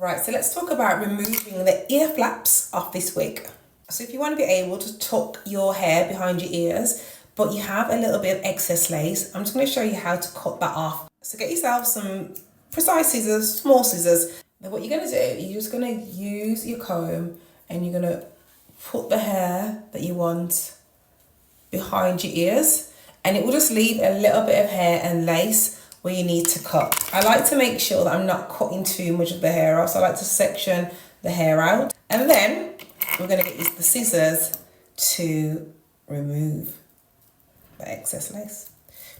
Right, so let's talk about removing the ear flaps off this wig. So if you want to be able to tuck your hair behind your ears, but you have a little bit of excess lace, I'm just going to show you how to cut that off. So get yourself some precise scissors, small scissors. Then what you're going to do, you're just going to use your comb and you're going to put the hair that you want behind your ears, and it will just leave a little bit of hair and lace where you need to cut. I like to make sure that I'm not cutting too much of the hair off, so I like to section the hair out. And then we're going to get the scissors to remove the excess lace.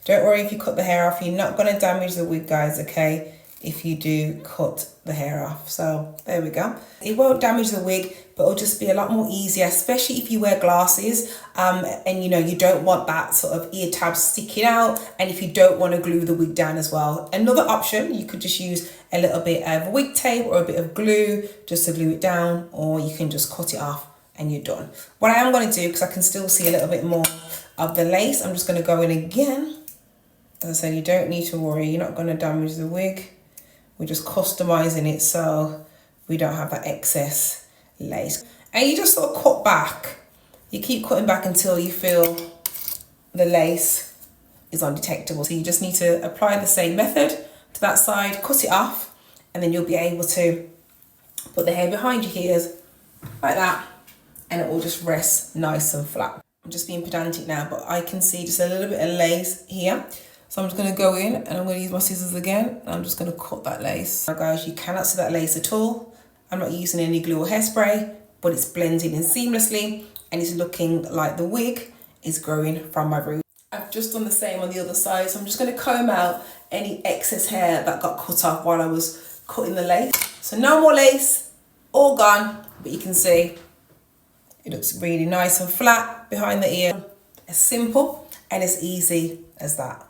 Don't worry if you cut the hair off, you're not going to damage the wig, guys, okay, if you do cut the hair off. So there we go. It won't damage the wig, but it'll just be a lot more easier, especially if you wear glasses and you know you don't want that sort of ear tab sticking out, and if you don't want to glue the wig down as well. Another option, you could just use a little bit of wig tape or a bit of glue just to glue it down, or you can just cut it off and you're done. What I am going to do, because I can still see a little bit more of the lace, I'm just going to go in again. As I said, you don't need to worry, you're not going to damage the wig. We're just customizing it so we don't have that excess lace. And you just sort of cut back. You keep cutting back until you feel the lace is undetectable. So you just need to apply the same method to that side, cut it off, and then you'll be able to put the hair behind your ears like that, and it will just rest nice and flat. I'm just being pedantic now, but I can see just a little bit of lace here. So I'm just going to go in and I'm going to use my scissors again. And I'm just going to cut that lace. Now guys, you cannot see that lace at all. I'm not using any glue or hairspray, but it's blending in seamlessly and it's looking like the wig is growing from my root. I've just done the same on the other side. So I'm just going to comb out any excess hair that got cut off while I was cutting the lace. So no more lace, all gone. But you can see it looks really nice and flat behind the ear. As simple and as easy as that.